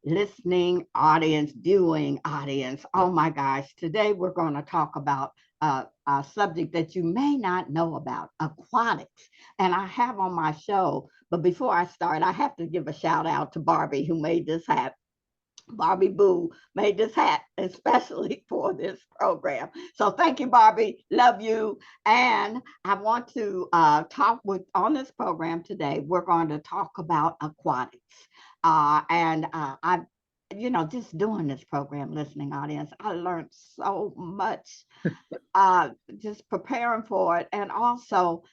listening audience, viewing audience. Oh my gosh, today we're going to talk about a subject that you may not know about, aquatics. And I have on my show, but before I start, I have to give a shout out to Barbie who made this hat. Barbie Boo made this hat especially for this program. So thank you, Barbie. Love you. And I want to talk with on this program today. We're going to talk about aquatics. And I, just doing this program, listening audience, I learned so much just preparing for it. And also,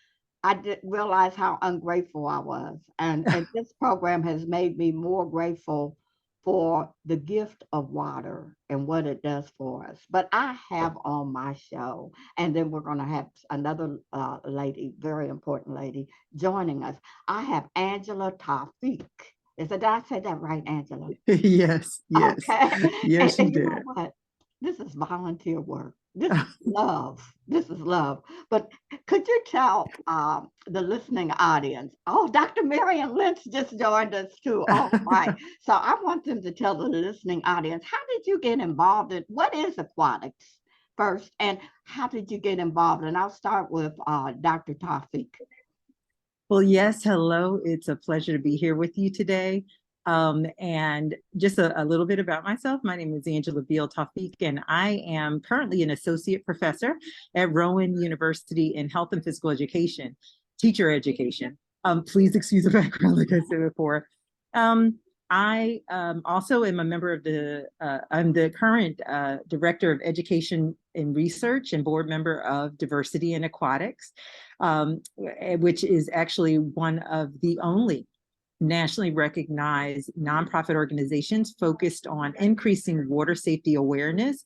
I didn't realize how ungrateful I was. And this program has made me more grateful for the gift of water and what it does for us. But I have on my show, and then we're going to have another lady, very important lady, joining us. I have Angela Tawfeeq. Did I say that right, Angela? Yes, yes, Okay. yes, you And you did. know what? This is volunteer work. This is love. This is love. But could you tell the listening audience? Oh, Dr. Miriam Lynch just joined us too. All right. So I want them to tell the listening audience, how did you get involved in what is aquatics first, and how did you get involved? And I'll start with Dr. Tawfeeq. Well, yes, hello. It's a pleasure to be here with you today. And just a little bit about myself. My name is Angela Beale-Tawfeeq, and I am currently an associate professor at Rowan University in health and physical education, teacher education. Please excuse the background, like I said before. I also am a member of I'm the current director of education and research and board member of Diversity in Aquatics, which is actually one of the only nationally recognized nonprofit organizations focused on increasing water safety awareness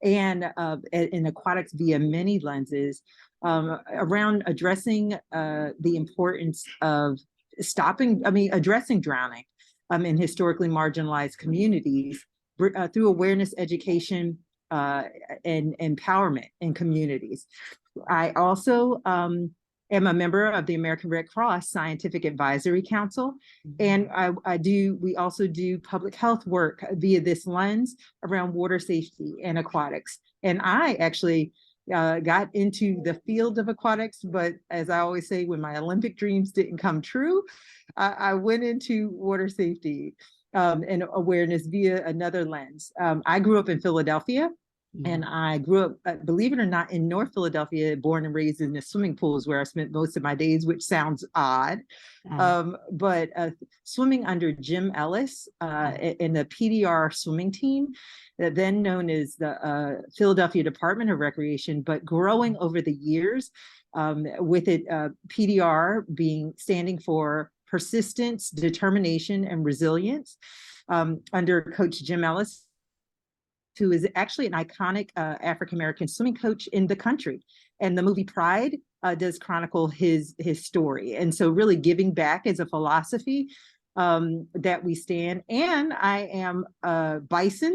and in aquatics via many lenses around addressing the importance of addressing drowning in historically marginalized communities through awareness, education, and empowerment in communities. I also am a member of the American Red Cross Scientific Advisory Council, and we also do public health work via this lens around water safety and aquatics. And I actually got into the field of aquatics, but as I always say, when my Olympic dreams didn't come true, I went into water safety and awareness via another lens. I grew up in Philadelphia, and I grew up, believe it or not, in North Philadelphia, born and raised in the swimming pools where I spent most of my days, which sounds odd. But swimming under Jim Ellis in the PDR swimming team, then known as the Philadelphia Department of Recreation, but growing over the years with it, PDR standing for persistence, determination, and resilience under Coach Jim Ellis, who is actually an iconic African-American swimming coach in the country. And the movie Pride does chronicle his story. And so really giving back is a philosophy that we stand. And I am a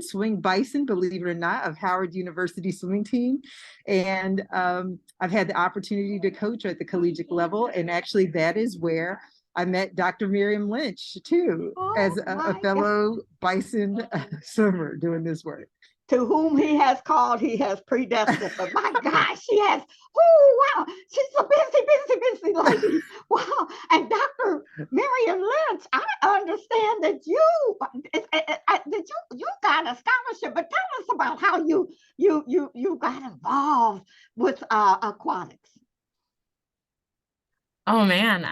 swim bison, believe it or not, of Howard University swimming team. And I've had the opportunity to coach at the collegiate level. And actually that is where I met Dr. Miriam Lynch too, as a fellow bison swimmer doing this work. To whom he has called, he has predestined. But my gosh, she has, oh, wow, she's a busy lady. Wow. And Dr. Miriam Lynch, I understand that you got a scholarship, but tell us about how you got involved with aquatics. Oh man,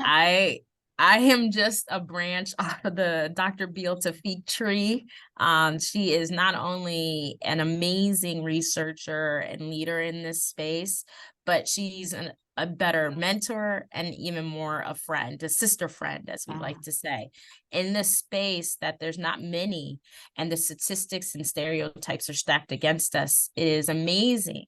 I am just a branch of the Dr. Beale-Tawfeeq tree. She is not only an amazing researcher and leader in this space, but she's a better mentor and even more a friend, a sister friend, as we like to say, in this space that there's not many, and the statistics and stereotypes are stacked against us. It is amazing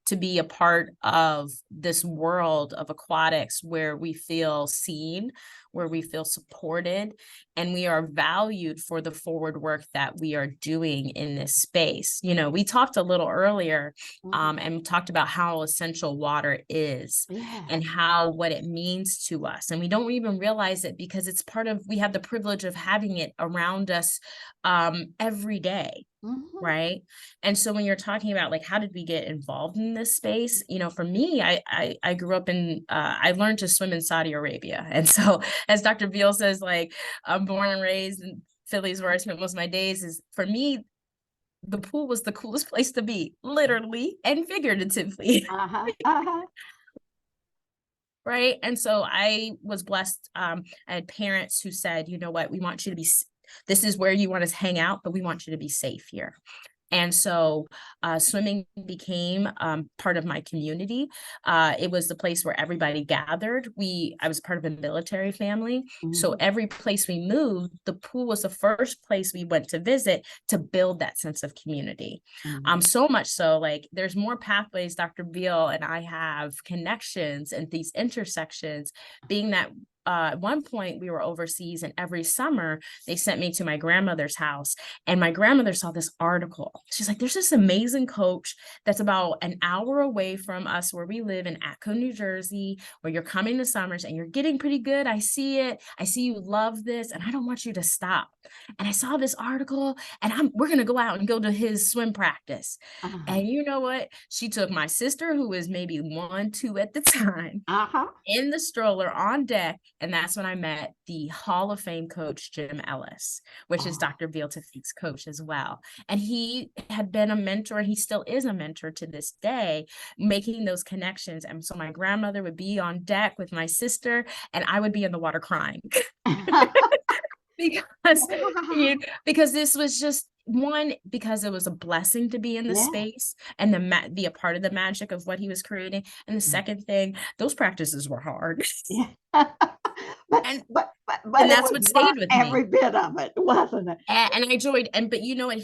to be a part of this world of aquatics where we feel seen, where we feel supported and we are valued for the forward work that we are doing in this space. You know, we talked a little earlier and talked about how essential water is and how what it means to us. And we don't even realize it because it's part of, we have the privilege of having it around us every day. Right. And so when you're talking about like, how did we get involved in this space? You know, for me, I grew up in, I learned to swim in Saudi Arabia. And so as Dr. Beale says, like, I'm born and raised in Philly's where I spent most of my days. Is for me, the pool was the coolest place to be, literally and figuratively. Right. And so I was blessed. I had parents who said, you know what, we want you to be, this is where you want to hang out, but we want you to be safe here. And so swimming became part of my community. It was the place where everybody gathered. I was part of a military family. So every place we moved, the pool was the first place we went to visit to build that sense of community. So much so, like, there's more pathways Dr. Beale and I have connections and these intersections, being that at one point we were overseas, and every summer they sent me to my grandmother's house, and my grandmother saw this article. She's like, there's this amazing coach that's about an hour away from us where we live in Atco, New Jersey, where you're coming to summers and you're getting pretty good. I see it. I see you love this, and I don't want you to stop. And I saw this article, and we're going to go out and go to his swim practice. And you know what? She took my sister, who was maybe 1, 2 at the time, in the stroller on deck. And that's when I met the Hall of Fame coach, Jim Ellis, which is Dr. Beale-Tawfeeq's coach as well. And he had been a mentor, and he still is a mentor to this day, making those connections. And so my grandmother would be on deck with my sister, and I would be in the water crying. because this was just one, because it was a blessing to be in the space and be a part of the magic of what he was creating. And the second thing, those practices were hard. but that's what stayed with me. Every bit of it, wasn't it? And I enjoyed, but you know what,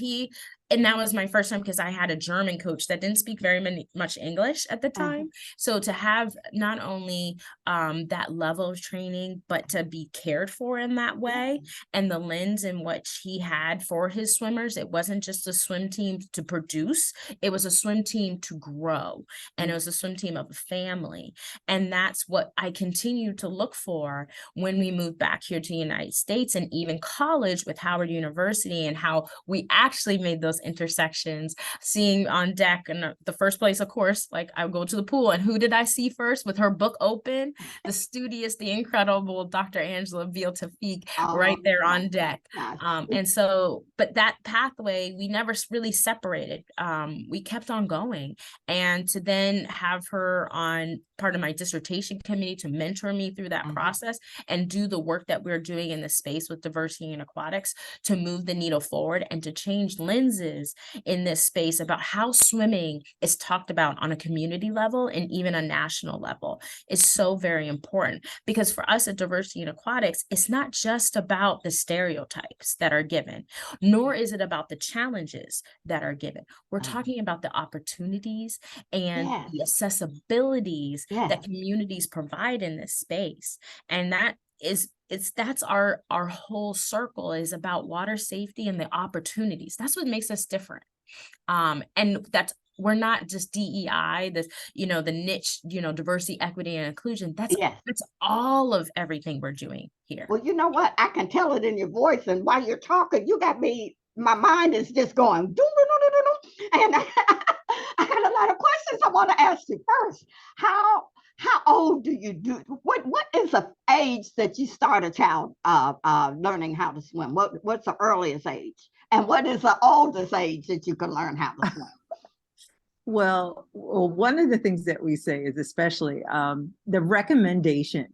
and that was my first time, because I had a German coach that didn't speak very much English at the time. So to have not only that level of training, but to be cared for in that way, and the lens in which he had for his swimmers, it wasn't just a swim team to produce, it was a swim team to grow, and it was a swim team of a family. And that's what I continue to look for when we moved back here to the United States, and even college with Howard University, and how we actually made those intersections, seeing on deck. And the first place, of course, like, I would go to the pool, and who did I see first with her book open? The studious, the incredible Dr. Angela Beale-Tawfeeq, right there on deck. And so, but that pathway, we never really separated. We kept on going. And to then have her on part of my dissertation committee to mentor me through that process and do the work that we're doing in the space with diversity in aquatics to move the needle forward and to change lenses in this space about how swimming is talked about on a community level and even a national level is so very important. Because for us at Diversity in Aquatics, it's not just about the stereotypes that are given, nor is it about the challenges that are given. We're talking about the opportunities and the accessibilities that communities provide in this space. And that's our whole circle is about water safety and the opportunities. That's what makes us different. And we're not just DEI, the niche, diversity, equity, and inclusion. That's all of everything we're doing here. Well, you know what? I can tell it in your voice. And while you're talking, you got me, my mind is just going, and I got a lot of questions I want to ask you. First, how old do you do? What is the age that you start a child learning how to swim? What's the earliest age? And what is the oldest age that you can learn how to swim? Well, one of the things that we say is especially the recommendation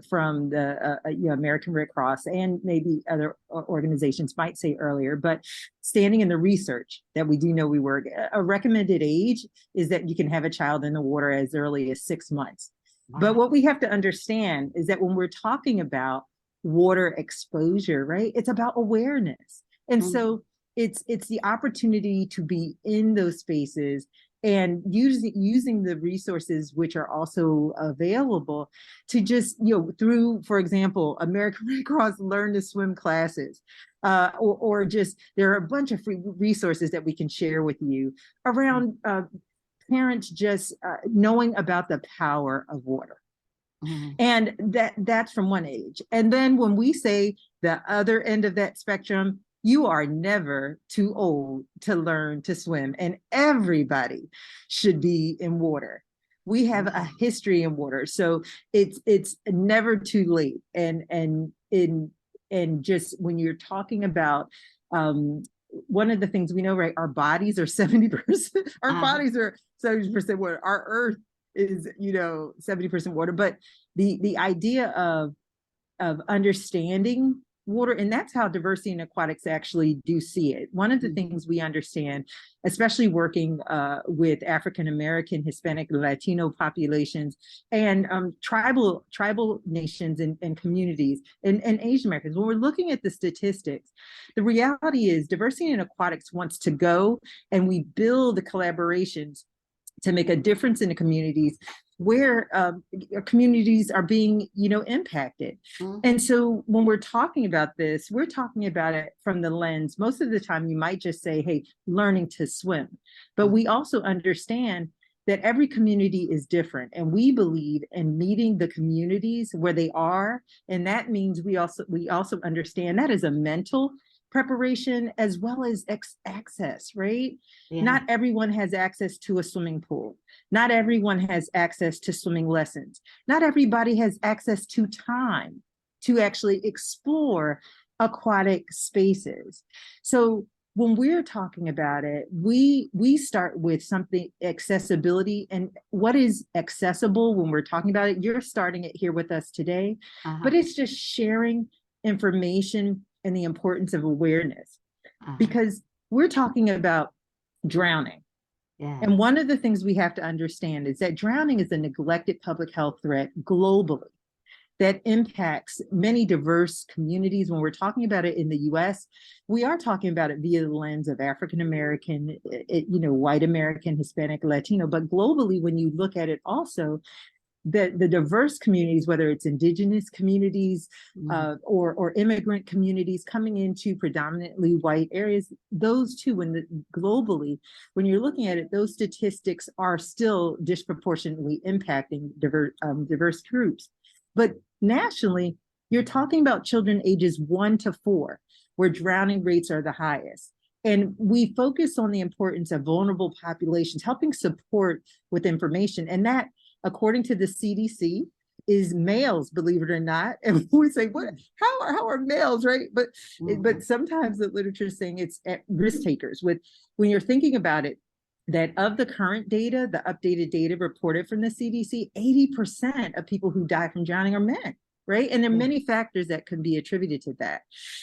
from the American Red Cross and maybe other organizations might say earlier, but standing in the research that we do know we work, a recommended age is that you can have a child in the water as early as 6 months. Wow. But what we have to understand is that when we're talking about water exposure, right, it's about awareness. And so it's the opportunity to be in those spaces and using the resources which are also available to just, through, for example, American Red Cross Learn to Swim classes, or just, there are a bunch of free resources that we can share with you around parents just knowing about the power of water. And that's from one age. And then when we say the other end of that spectrum, you are never too old to learn to swim, and everybody should be in water. We have a history in water, so it's never too late. And just when you're talking about one of the things we know, right? Our bodies are 70%. Our bodies are 70% water. Our earth is 70% water. But the idea of understanding water, and that's how diversity in aquatics actually do see it. One of the things we understand, especially working with African American, Hispanic, Latino populations, and tribal nations and communities, and Asian Americans, when we're looking at the statistics, the reality is diversity in aquatics wants to go, and we build the collaborations to make a difference in the communities where communities are being, impacted. And so when we're talking about this, we're talking about it from the lens, most of the time you might just say, hey, learning to swim. But we also understand that every community is different, and we believe in meeting the communities where they are. And that means we also understand that is a mental preparation as well as access, right? Yeah. Not everyone has access to a swimming pool. Not everyone has access to swimming lessons. Not everybody has access to time to actually explore aquatic spaces. So when we're talking about it, we start with something, accessibility. And what is accessible when we're talking about it? You're starting it here with us today, but it's just sharing information and the importance of awareness, because we're talking about drowning. Yeah. And one of the things we have to understand is that drowning is a neglected public health threat globally that impacts many diverse communities. When we're talking about it in the US, we are talking about it via the lens of African American, white American, Hispanic, Latino, but globally, when you look at it also, the diverse communities, whether it's indigenous communities or immigrant communities coming into predominantly white areas, those two, globally, when you're looking at it, those statistics are still disproportionately impacting diverse groups. But nationally, you're talking about children ages 1 to 4, where drowning rates are the highest. And we focus on the importance of vulnerable populations, helping support with information. And that, according to the CDC, is males, believe it or not. And we say, what? How are males, right? But sometimes the literature is saying it's at risk takers. When you're thinking about it, that of the current data, the updated data reported from the CDC, 80% of people who die from drowning are men, right? And there are many factors that can be attributed to that.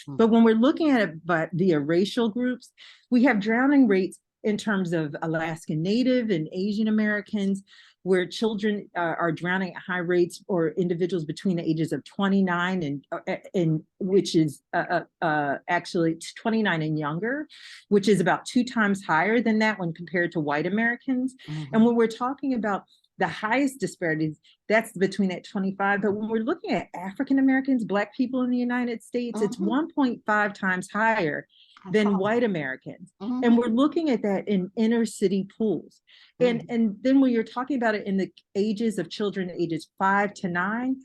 But when we're looking at it via racial groups, we have drowning rates in terms of Alaskan Native and Asian Americans, where children are drowning at high rates, or individuals between the ages of 29 and which is actually 29 and younger, which is about 2 times higher than that when compared to white Americans. And when we're talking about the highest disparities, that's between that 25. But when we're looking at African Americans, Black people in the United States, it's 1.5 times higher than white Americans. And we're looking at that in inner city pools. And then when you're talking about it in the ages of children ages 5 to 9,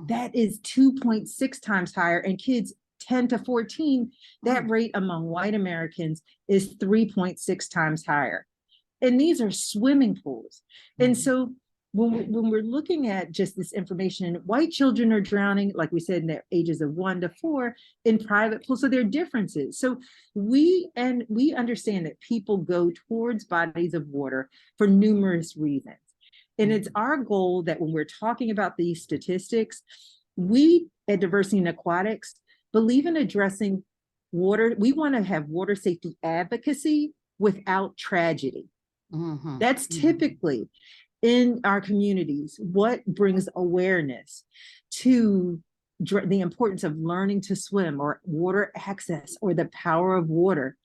that is 2.6 times higher. And kids 10 to 14, that rate among white Americans is 3.6 times higher. And these are swimming pools. And so when we're looking at just this information, white children are drowning, like we said, in their ages of 1 to 4 in private pools. So there are differences. So we understand that people go towards bodies of water for numerous reasons. And it's our goal that when we're talking about these statistics, we at Diversity in Aquatics believe in addressing water. We want to have water safety advocacy without tragedy. That's typically in our communities what brings awareness to the importance of learning to swim, or water access, or the power of water.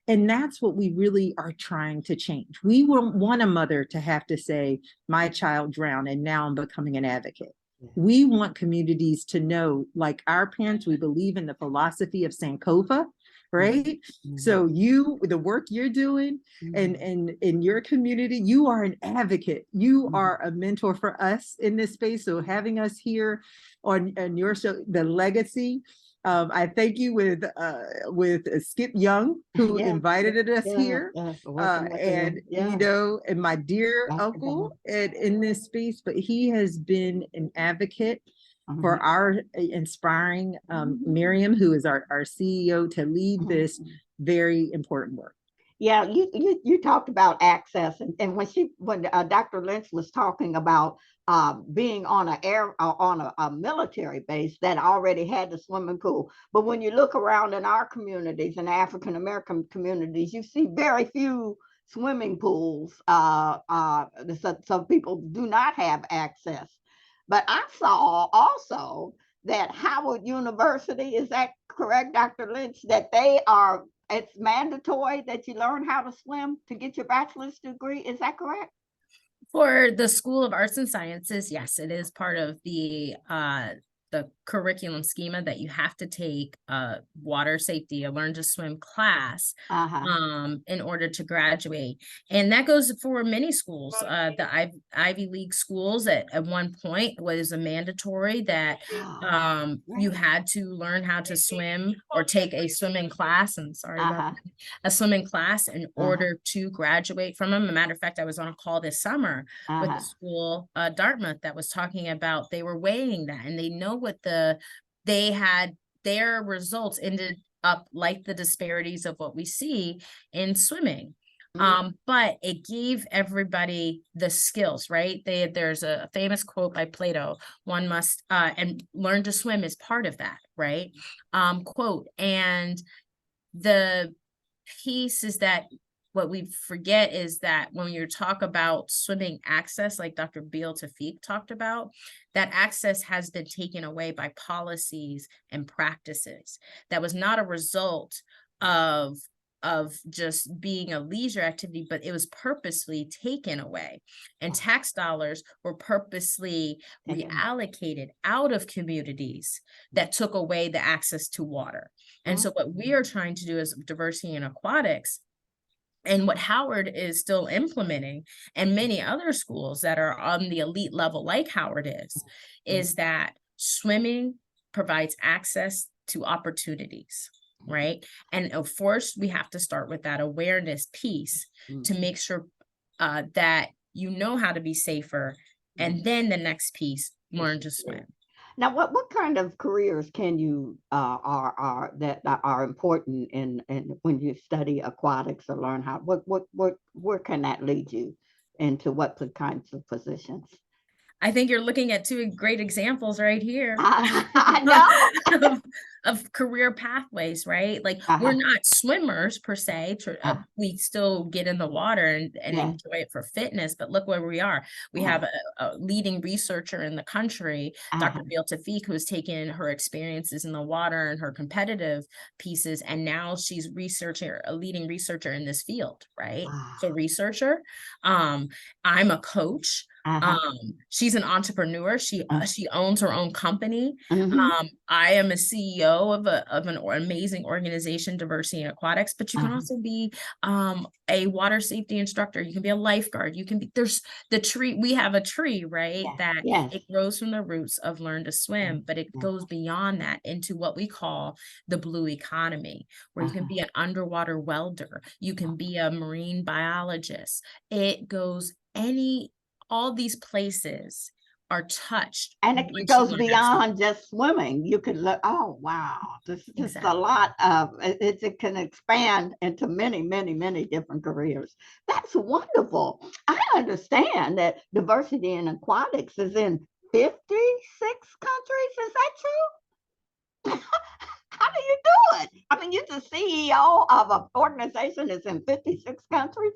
And that's what we really are trying to change. We won't want a mother to have to say, my child drowned and now I'm becoming an advocate. We want communities to know, like our parents, we believe in the philosophy of Sankofa, right? Mm-hmm. So the work you're doing and in your community, you are an advocate. You are a mentor for us in this space. So having us here on your show, the legacy, I thank you with Skip Young, who invited us here, and you know, and my dear uncle in this space. But he has been an advocate for our inspiring Miriam, who is our CEO, to lead this very important work. Yeah, you talked about access, and when Dr. Lynch was talking about being on a military base that already had the swimming pool, but when you look around in our communities, in African American communities, you see very few swimming pools. So people do not have access. But I saw also that Howard University, is that correct, Dr. Lynch, that it's mandatory that you learn how to swim to get your bachelor's degree. Is that correct? For the School of Arts and Sciences, yes, it is part of the curriculum schema that you have to take water safety, a learn to swim class in order to graduate. And that goes for many schools. The Ivy League schools at one point was a mandatory that you had to learn how to swim or take a swimming class. And sorry about that, a swimming class in order to graduate from them. As a matter of fact, I was on a call this summer with the school, Dartmouth, that was talking about they were weighing that, and they know what they had, their results ended up like the disparities of what we see in swimming. But it gave everybody the skills, right? There's a famous quote by Plato, one must and learn to swim is part of that, right? Quote. And the piece is that what we forget is that when you talk about swimming access, like Dr. Beale-Tawfeeq talked about, that access has been taken away by policies and practices. That was not a result of just being a leisure activity, but it was purposely taken away. And tax dollars were purposely reallocated out of communities that took away the access to water. And so what we are trying to do as diversity in aquatics, and what Howard is still implementing, and many other schools that are on the elite level like Howard is that swimming provides access to opportunities, right? And of course, we have to start with that awareness piece to make sure that you know how to be safer. And then the next piece, learn to swim. Now, what kind of careers can you are that are important in when you study aquatics or learn how? Where can that lead you into what kinds of positions? I think you're looking at two great examples right here. I know. of career pathways, right? Like we're not swimmers per se. We still get in the water and enjoy it for fitness, but look where we are. We have a leading researcher in the country, Dr. Beale-Tawfeeq, who's taken her experiences in the water and her competitive pieces, and now she's a leading researcher in this field, right? So researcher, I'm a coach. She's an entrepreneur. She owns her own company. I am a CEO of an amazing organization, Diversity in Aquatics, but you can also be a water safety instructor. You can be a lifeguard. You can be, there's the tree. We have a tree, right? That it grows from the roots of learn to swim, but it goes beyond that into what we call the blue economy, where you can be an underwater welder. You can be a marine biologist. It goes all these places are touched. And it goes beyond just swimming. You can look, oh, wow. This is a lot of, it can expand into many, many, many different careers. That's wonderful. I understand that diversity in aquatics is in 56 countries. Is that true? How do you do it? I mean, you're the CEO of an organization that's in 56 countries.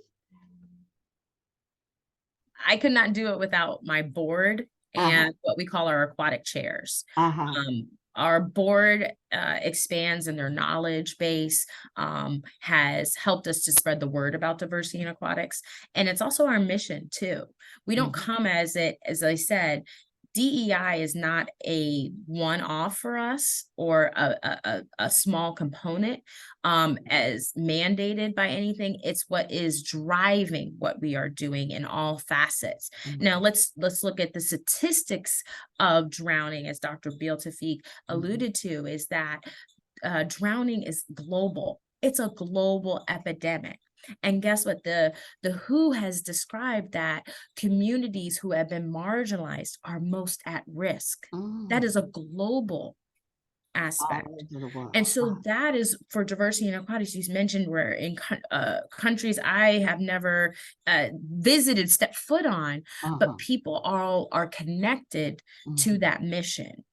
I could not do it without my board and what we call our aquatic chairs. our board expands in their knowledge base, has helped us to spread the word about diversity in aquatics. And it's also our mission too. We don't come as I said, DEI is not a one-off for us or a small component as mandated by anything. It's what is driving what we are doing in all facets. Now let's look at the statistics of drowning, as Dr. Beale-Tawfeeq alluded to, is that drowning is global. It's a global epidemic. And guess what? The WHO has described that communities who have been marginalized are most at risk. That is a global aspect. And so that is for diversity in aquatics. You mentioned we're in countries I have never visited, stepped foot on, but people all are connected to that mission,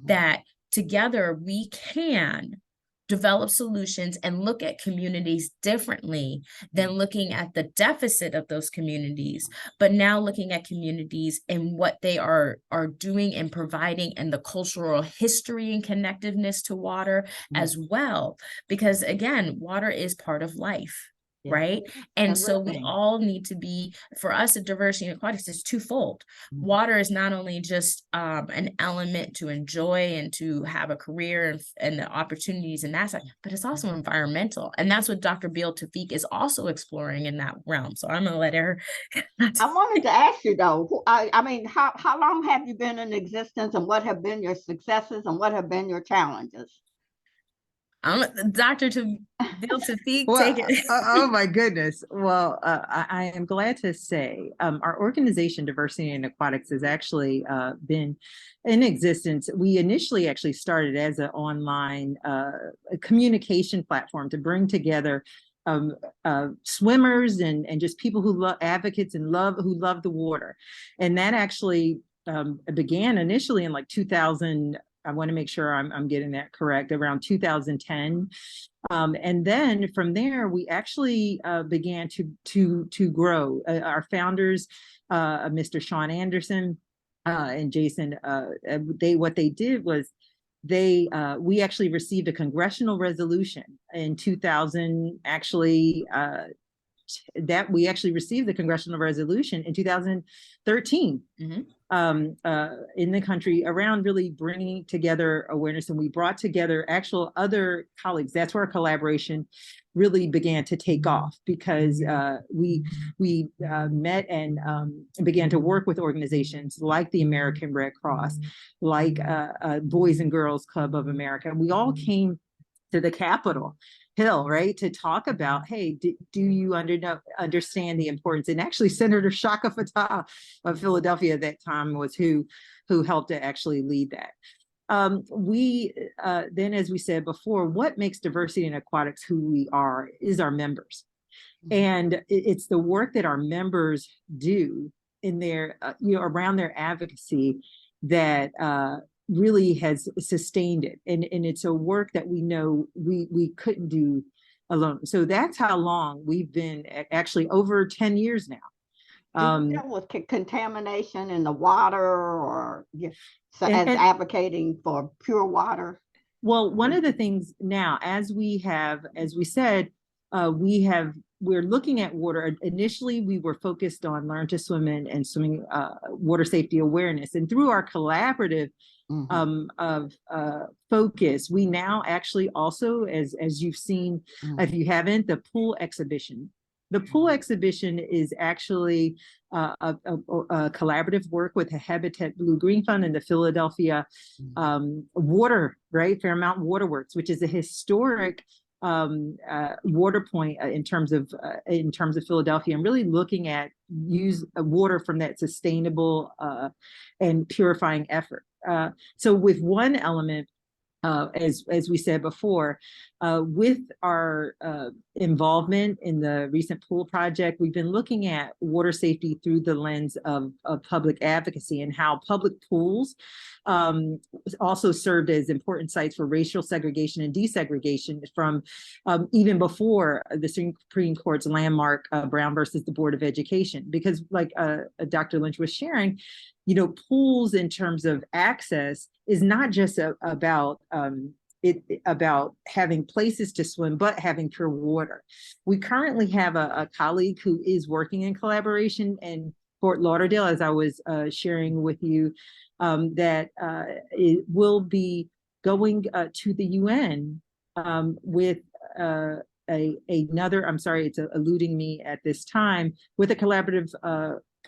that together we can develop solutions and look at communities differently than looking at the deficit of those communities, but now looking at communities and what they are doing and providing, and the cultural history and connectiveness to water as well. Because again, water is part of life. Right. And so we all need to be, for us at diversity in aquatics, is twofold. Water is not only just an element to enjoy and to have a career and the opportunities in that side, but it's also environmental. And that's what Dr. Beale-Tawfeeq is also exploring in that realm. So I'm going to let her. I wanted to ask you though, I mean, how long have you been in existence, and what have been your successes and what have been your challenges? Dr. Beale-Tawfeeq, well, take it. Oh my goodness. Well, I am glad to say our organization, Diversity in Aquatics, has actually been in existence. We initially actually started as an online communication platform to bring together swimmers and just people who love, advocates and who love the water. And that actually began initially in like 2000. I want to make sure I'm getting that correct, around 2010. And then from there, we actually began to grow. Our founders, Mr. Sean Anderson and Jason, what they did was we actually received a congressional resolution in 2000, actually, that we actually received the congressional resolution in 2013 in the country around really bringing together awareness. And we brought together actual other colleagues. That's where our collaboration really began to take off, because we met and began to work with organizations like the American Red Cross, like Boys and Girls Club of America. We all came to the Capitol Hill, right, to talk about, hey, do you understand the importance? And actually, Senator Shaka Fatah of Philadelphia at that time was who helped to actually lead that. We then, as we said before, what makes Diversity in Aquatics who we are is our members, and it's the work that our members do in their, around their advocacy that really has sustained it, and it's a work that we know we couldn't do alone. So that's how long we've been, actually over 10 years now. Do you deal with contamination in the water, or as advocating for pure water? Well, one of the things now, as we said, we're looking at water. Initially, we were focused on Learn to Swim and swimming water safety awareness, and through our collaborative focus, we now actually also, as you've seen, if you haven't, the pool exhibition. The pool exhibition is actually a collaborative work with the Habitat Blue Green Fund and the Philadelphia Water, right, Fairmount Waterworks, which is a historic water point in terms of Philadelphia, and really looking at use water from that sustainable and purifying effort. So with one element, as we said before, With our involvement in the recent pool project, we've been looking at water safety through the lens of public advocacy and how public pools also served as important sites for racial segregation and desegregation from even before the Supreme Court's landmark Brown versus the Board of Education. Because like Dr. Lynch was sharing, you know, pools in terms of access is not just about about having places to swim, but having pure water. We currently have a colleague who is working in collaboration in Fort Lauderdale, as I was sharing with you, that it will be going to the UN with another, I'm sorry, it's eluding me at this time, with a collaborative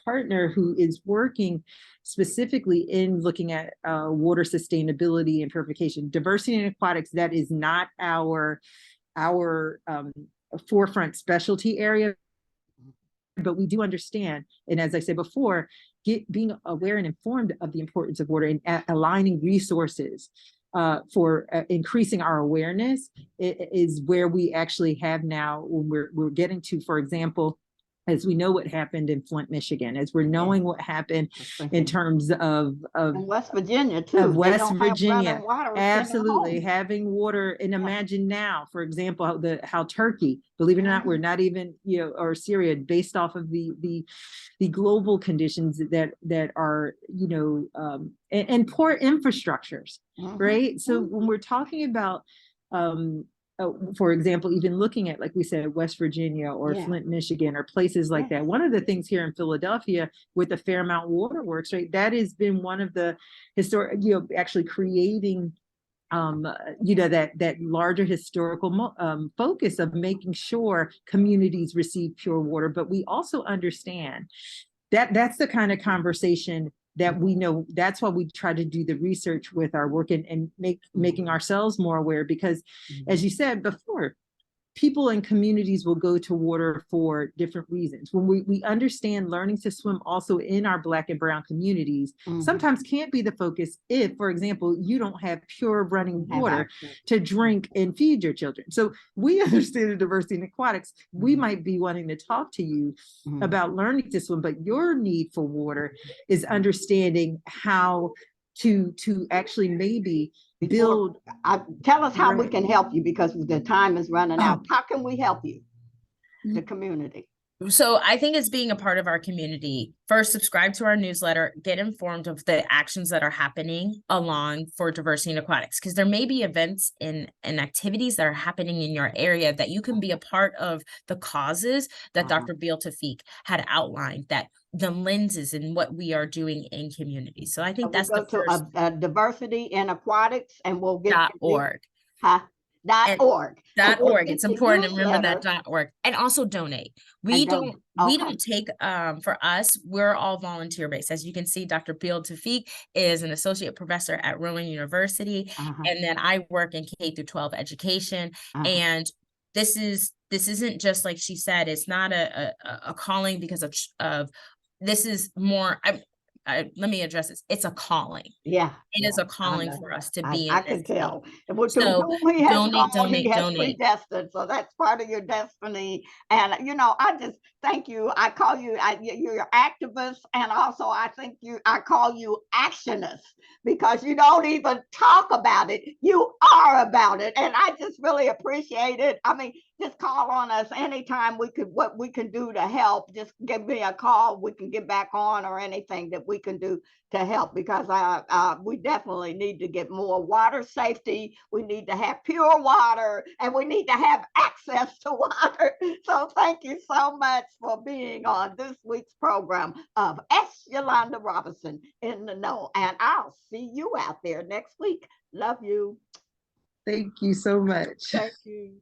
partner who is working specifically in looking at water sustainability and purification. Diversity in aquatics, that is not our forefront specialty area, but we do understand, and as I said before, being aware and informed of the importance of water and aligning resources for increasing our awareness is where we actually have now, when we're getting to, for example, as we know what happened in Flint, Michigan, as we're knowing what happened in terms of West Virginia too. Of West they don't Virginia, have water absolutely having water. And imagine now, for example, how Turkey, believe it or not, we're not even, you know, or Syria, based off of the global conditions that are, you know, and poor infrastructures, right? So when we're talking about for example, even looking at, like we said, West Virginia or Flint, Michigan, or places like that. One of the things here in Philadelphia with the Fairmount Waterworks, right, that has been one of the historic, you know, actually creating, you know, that larger historical focus of making sure communities receive pure water. But we also understand that that's the kind of conversation that we know. That's why we try to do the research with our work and making ourselves more aware, because as you said before, people and communities will go to water for different reasons. When we understand learning to swim also in our Black and Brown communities, sometimes can't be the focus if, for example, you don't have pure running water to drink and feed your children. So we understand the diversity in aquatics. We might be wanting to talk to you about learning to swim, but your need for water is understanding how to actually maybe build. Tell us how we can help you, because the time is running out. How can we help you, the community? So I think it's being a part of our community. First, subscribe to our newsletter, get informed of the actions that are happening along for diversity in aquatics, because there may be events and activities that are happening in your area that you can be a part of the causes that Dr. Beale-Tawfeeq had outlined, that the lenses in what we are doing in communities. So I think that's the first. To diversity in aquatics, and we'll get .org. .org. .org. It's important to remember that .org, and also donate. We don't take for us, we're all volunteer based. As you can see, Dr. Beale-Tawfeeq is an associate professor at Rowan University, and then I work in K-12 education. And this isn't just, like she said, it's not a calling because of this is more. Let me address this. It's a calling. It is a calling for us to be in. I can tell. So donate. Predestined. So that's part of your destiny. And you know, I just thank you. I call you, you're activists, and also I call you actionists, because you don't even talk about it. You are about it, and I just really appreciate it. I mean, just call on us anytime what we can do to help. Just give me a call. We can get back on, or anything that we can do to help, because we definitely need to get more water safety. We need to have pure water, and we need to have access to water. So thank you so much for being on this week's program of Yolanda Robinson in the Know. And I'll see you out there next week. Love you. Thank you so much. Thank you.